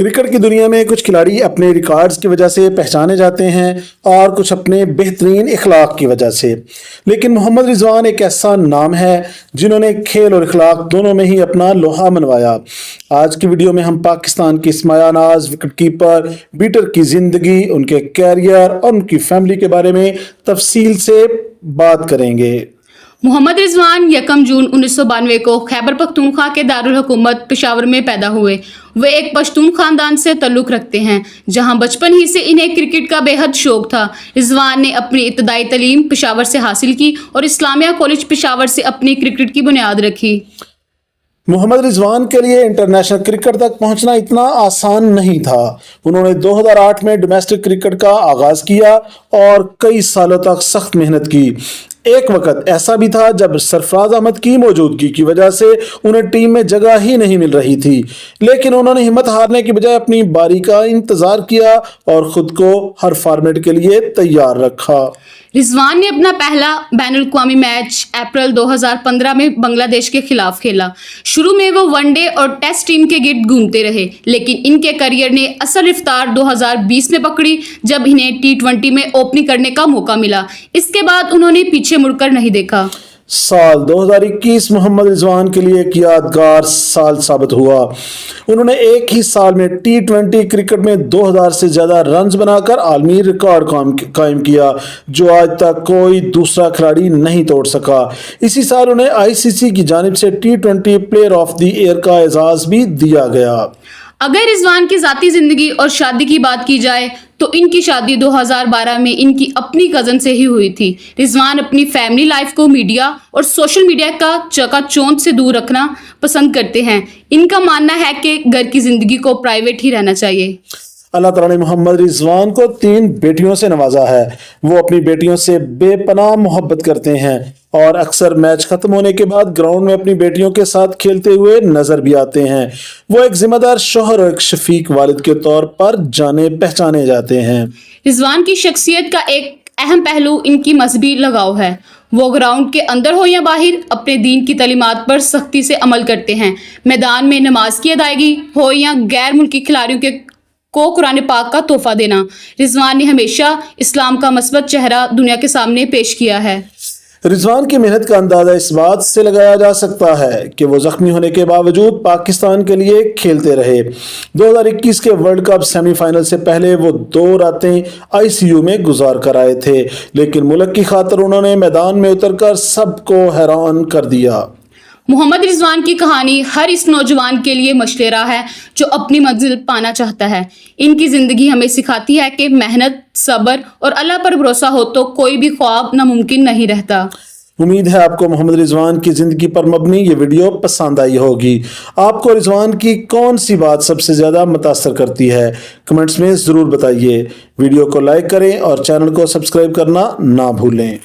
Cricket की दुनिया में कुछ खिलाड़ी अपने रिकॉर्ड्स की वजह से पहचाने जाते हैं और कुछ अपने बेहतरीन इखलाक की वजह से। लेकिन मोहम्मद रिजवान एक ऐसा नाम है जिन्होंने खेल और इखलाक दोनों में ही अपना लोहा मनवाया। आज की वीडियो में हम पाकिस्तान की स्मायानाज विकेटकीपर बीटर की ज़िंदगी, उनके कैरियर और उनकी फैमिली के बारे में तफसील से बात करेंगे। मोहम्मद रिजवान 1 जून 1992 को खैबर पख्तूनख्वा के दारुल हुकूमत पेशावर में पैदा हुए। वे एक पश्तून खानदान से ताल्लुक़ रखते हैं जहां बचपन ही से इन्हें क्रिकेट का बेहद शौक था। रिजवान ने अपनी इब्तदाई तालीम पेशावर से हासिल की और इस्लामिया कॉलेज पेशावर से अपनी क्रिकेट की बुनियाद रखी। मोहम्मद रिजवान के लिए इंटरनेशनल क्रिकेट तक पहुंचना इतना आसान नहीं था। उन्होंने 2008 में डोमेस्टिक क्रिकेट का आगाज़ किया और कई सालों तक सख्त मेहनत की। एक वक्त ऐसा भी था जब सरफराज अहमद की मौजूदगी की वजह से उन्हें टीम में जगह ही नहीं मिल रही थी, लेकिन उन्होंने हिम्मत हारने की बजाय अपनी बारी का इंतज़ार किया और ख़ुद को हर फॉर्मेट के लिए तैयार रखा। रिजवान ने अपना पहला बैनुल-अक़वामी मैच अप्रैल 2015 में बांग्लादेश के खिलाफ खेला। शुरू में वो वनडे और टेस्ट टीम के गिर्द घूमते रहे, लेकिन इनके करियर ने असल रफ्तार 2020 में पकड़ी जब इन्हें T20 में ओपनिंग करने का मौका मिला। इसके बाद उन्होंने पीछे मुड़कर नहीं देखा। साल 2021 मोहम्मद रिजवान के लिए एक यादगार साल साबित हुआ। उन्होंने एक ही साल में T20 क्रिकेट में 2000 से ज़्यादा रन्स बनाकर आलमी रिकॉर्ड कायम किया, जो आज तक कोई दूसरा खिलाड़ी नहीं तोड़ सका। इसी साल उन्हें ICC की जानिब से T20 player of the year का एजाज़ भी दिया गया। अगर रिजवान की ज़ाती ज़िंदगी और शादी की बात की जाए तो इनकी शादी 2012 में इनकी अपनी कज़न से ही हुई थी। रिजवान अपनी फैमिली लाइफ को मीडिया और सोशल मीडिया का चकाचौंध से दूर रखना पसंद करते हैं। इनका मानना है कि घर की ज़िंदगी को प्राइवेट ही रहना चाहिए। अल्लाह ताला ने मोहम्मद रिजवान को 3 बेटियों से नवाजा है। वो अपनी बेटियों से बेपनाह मोहब्बत करते हैं और अक्सर मैच खत्म होने के बाद ग्राउंड में अपनी बेटियों के साथ खेलते हुए नजर भी आते हैं। वो एक जिम्मेदार शौहर और एक शफीक वालिद के तौर पर जाने पहचाने जाते हैं। रिजवान की शख्सियत का एक अहम पहलू इनकी मजहबी लगाव है। वो ग्राउंड के अंदर हो या बाहर अपने दीन की तालीमात पर सख्ती से अमल करते हैं। मैदान में नमाज की अदायगी हो या गैर मुल्की खिलाड़ियों को कुरान पाक का तोहफा देना, रिजवान ने हमेशा इस्लाम का मस्बत चेहरा दुनिया के सामने पेश किया है। रिजवान की मेहनत का अंदाजा इस बात से लगाया जा सकता है कि वो जख्मी होने के बावजूद पाकिस्तान के लिए खेलते रहे। 2021 के वर्ल्ड कप सेमीफाइनल से पहले वो 2 रातें ICU में गुजार कर आए थे, लेकिन मुल्क की खातिर उन्होंने मैदान में उतरकर सबको हैरान कर दिया। मोहम्मद रिजवान की कहानी हर इस नौजवान के लिए मशवरा है जो अपनी मंजिल पाना चाहता है। इनकी ज़िंदगी हमें सिखाती है कि मेहनत, सब्र और अल्लाह पर भरोसा हो तो कोई भी ख्वाब नामुमकिन नहीं रहता। उम्मीद है आपको मोहम्मद रिजवान की ज़िंदगी पर मबनी ये वीडियो पसंद आई होगी। आपको रिजवान की कौन सी बात सबसे ज़्यादा मुतासर करती है? कमेंट्स में ज़रूर बताइए। वीडियो को लाइक करें और चैनल को सब्सक्राइब करना ना भूलें।